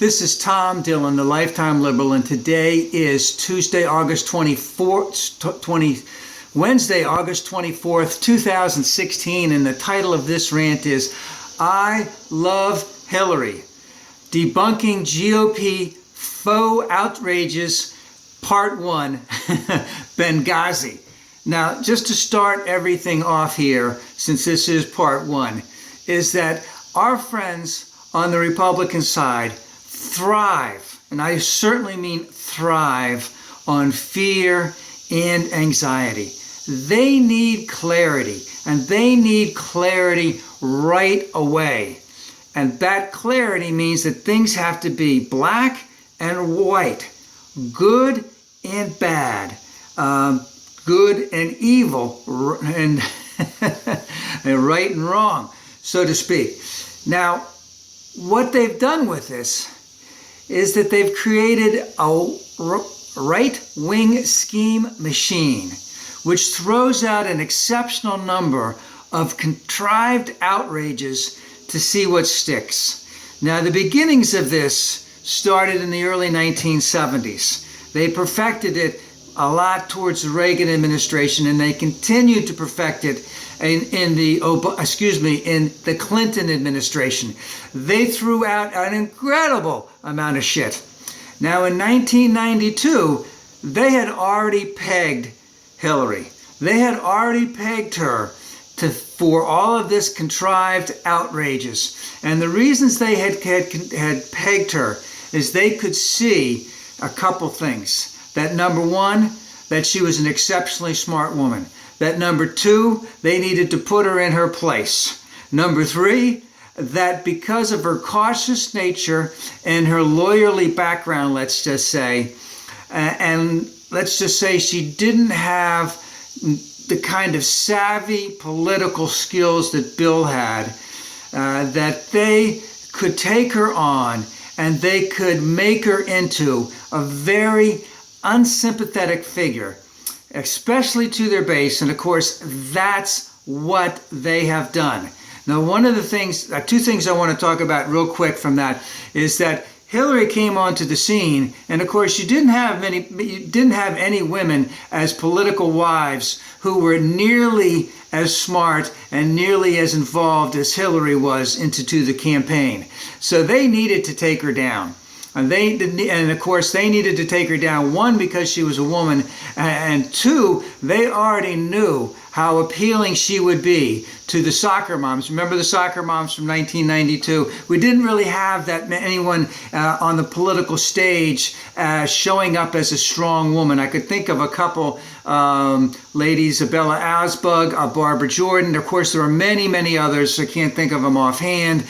This is Tom Dillon, the Lifetime Liberal, and today is Wednesday, August 24th, 2016, and the title of this rant is I Love Hillary, Debunking GOP Faux Outrages, Part 1, Benghazi. Now, just to start everything off here, since this is Part 1, is that our friends on the Republican side thrive, and I certainly mean thrive, on fear and anxiety. They need clarity, and they need clarity right away. And that clarity means that things have to be black and white, good and bad, good and evil, and, and right and wrong, so to speak. Now, what they've done with this is that they've created a right-wing scheme machine which throws out an exceptional number of contrived outrages to see what sticks. Now, the beginnings of this started in the early 1970s. They perfected it a lot towards the Reagan administration, and they continued to perfect it in the Clinton administration. They threw out an incredible amount of shit. Now, in 1992, they had already pegged Hillary. They had already pegged her for all of this contrived outrages. And the reasons they had pegged her is they could see a couple things. That number one, that she was an exceptionally smart woman. That number two, they needed to put her in her place. Number three, that because of her cautious nature and her lawyerly background, let's just say, and let's just say she didn't have the kind of savvy political skills that Bill had, that they could take her on and they could make her into a very unsympathetic figure, especially to their base. And of course, that's what they have done. Now, one of the things, two things I want to talk about real quick from that is that Hillary came onto the scene, and of course, you didn't have any women as political wives who were nearly as smart and nearly as involved as Hillary was into the campaign. So they needed to take her down. And of course, they needed to take her down, one, because she was a woman, and two, they already knew how appealing she would be to the soccer moms. Remember the soccer moms from 1992? We didn't really have anyone on the political stage showing up as a strong woman. I could think of a couple ladies, Bella Asbug, Barbara Jordan. Of course, there are many, many others. I can't think of them offhand.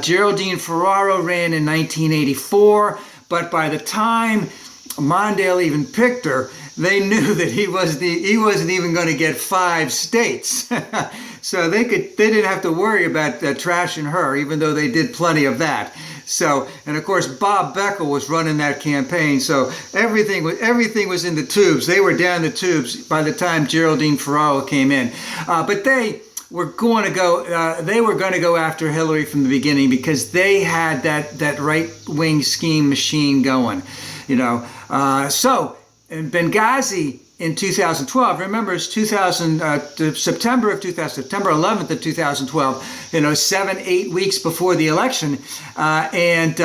Geraldine Ferraro ran in 1984, but by the time Mondale even picked her, they knew that he wasn't even going to get 5 states. So they didn't have to worry about trashing her, even though they did plenty of that. So, and of course, Bob Beckel was running that campaign, so everything was in the tubes. They were down the tubes by the time Geraldine Ferraro came in. But they were going to go after Hillary from the beginning because they had that right-wing scheme machine going, you know. So in Benghazi in 2012, remember it's September 11th of 2012, 7-8 weeks before the election, and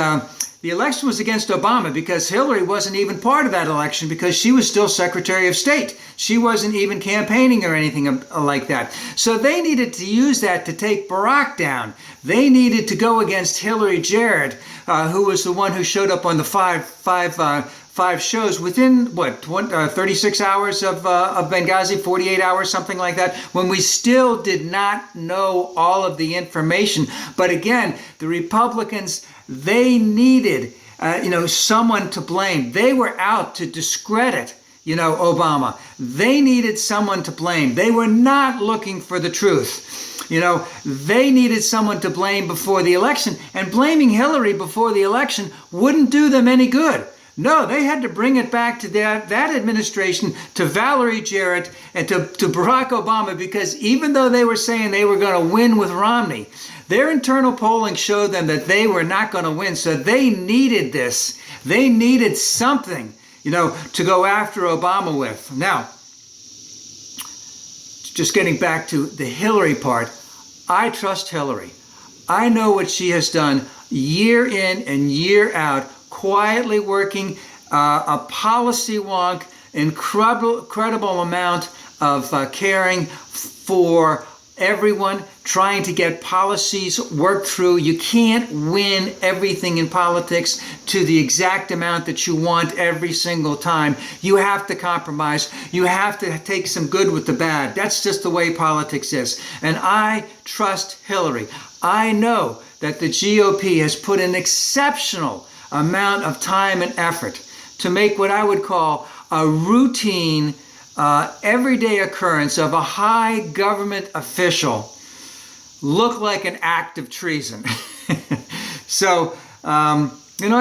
the election was against Obama because Hillary wasn't even part of that election because she was still Secretary of State. She wasn't even campaigning or anything like that. So they needed to use that to take Barack down. They needed to go against Hillary Jared, who was the one who showed up on the five shows within, 36 hours of Benghazi, 48 hours, something like that, when we still did not know all of the information. But again, the Republicans, they needed, someone to blame. They were out to discredit, Obama. They needed someone to blame. They were not looking for the truth. They needed someone to blame before the election, and blaming Hillary before the election wouldn't do them any good. No, they had to bring it back to that administration, to Valerie Jarrett and to Barack Obama, because even though they were saying they were going to win with Romney, their internal polling showed them that they were not going to win. So they needed this. They needed something, to go after Obama with. Now, just getting back to the Hillary part, I trust Hillary. I know what she has done year in and year out, quietly working, a policy wonk, incredible amount of caring for everyone, trying to get policies worked through. You can't win everything in politics to the exact amount that you want every single time. You have to compromise. You have to take some good with the bad. That's just the way politics is. And I trust Hillary. I know that the GOP has put an exceptional amount of time and effort to make what I would call a routine, everyday occurrence of a high government official look like an act of treason. So, I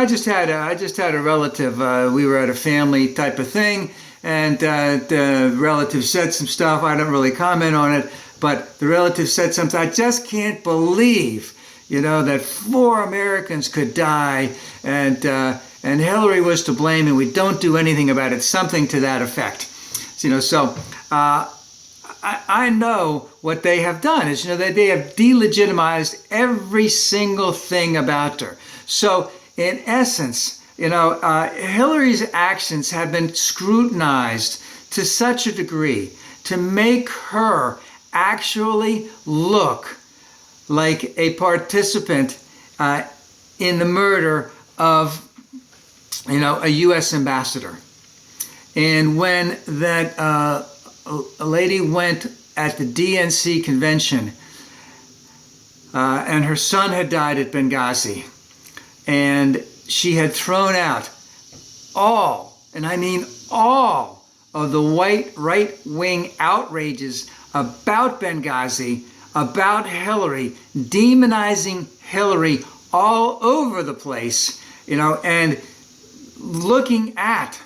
just had a relative. We were at a family type of thing, and the relative said some stuff. I don't really comment on it, but the relative said something. I just can't believe, that 4 Americans could die, and Hillary was to blame, and we don't do anything about it. Something to that effect. I know what they have done is, that they have delegitimized every single thing about her. So in essence, Hillary's actions have been scrutinized to such a degree to make her actually look like a participant in the murder of, a U.S. ambassador. And when that a lady went at the DNC convention, and her son had died at Benghazi, and she had thrown out all, and I mean all, of the white right-wing outrages about Benghazi, about Hillary, demonizing Hillary all over the place, and looking at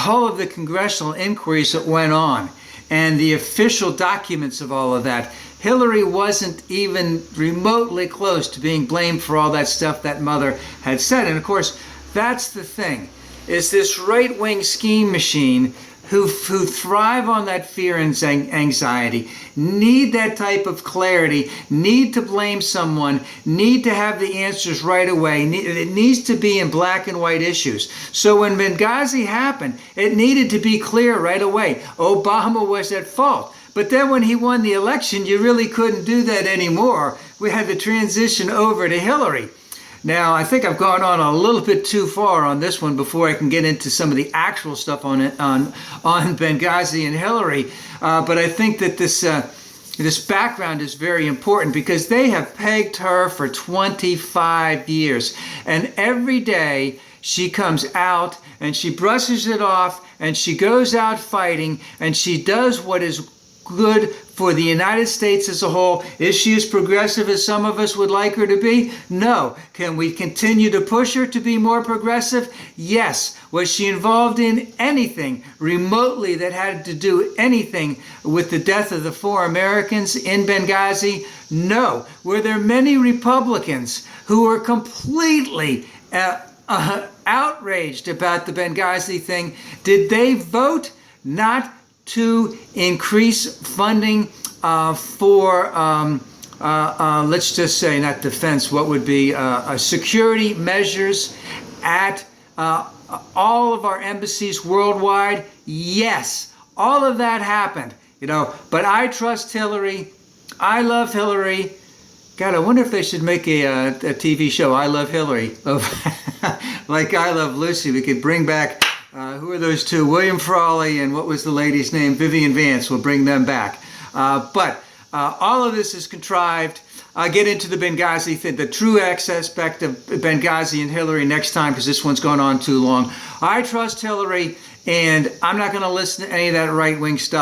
all of the congressional inquiries that went on and the official documents of all of that. Hillary wasn't even remotely close to being blamed for all that stuff that mother had said. And of course, that's the thing, is this right-wing scheme machine who thrive on that fear and anxiety, need that type of clarity, need to blame someone, need to have the answers right away. It needs to be in black and white issues. So when Benghazi happened, it needed to be clear right away. Obama was at fault. But then when he won the election, you really couldn't do that anymore. We had to transition over to Hillary. Now, I think I've gone on a little bit too far on this one before I can get into some of the actual stuff on Benghazi and Hillary. But I think that this background is very important, because they have pegged her for 25 years. And every day she comes out and she brushes it off and she goes out fighting and she does what is good for the United States as a whole. Is she as progressive as some of us would like her to be? No. Can we continue to push her to be more progressive? Yes. Was she involved in anything remotely that had to do anything with the death of the 4 Americans in Benghazi? No. Were there many Republicans who were completely outraged about the Benghazi thing? Did they vote not to increase funding for, let's just say, not defense, what would be security measures at all of our embassies worldwide? Yes, all of that happened, but I trust Hillary. I love Hillary. God, I wonder if they should make a TV show, I Love Hillary, like I Love Lucy. We could bring back, who are those two? William Frawley and what was the lady's name? Vivian Vance. We'll bring them back. But all of this is contrived. I'll get into the Benghazi thing, the true aspect of Benghazi and Hillary next time, because this one's gone on too long. I trust Hillary, and I'm not going to listen to any of that right-wing stuff.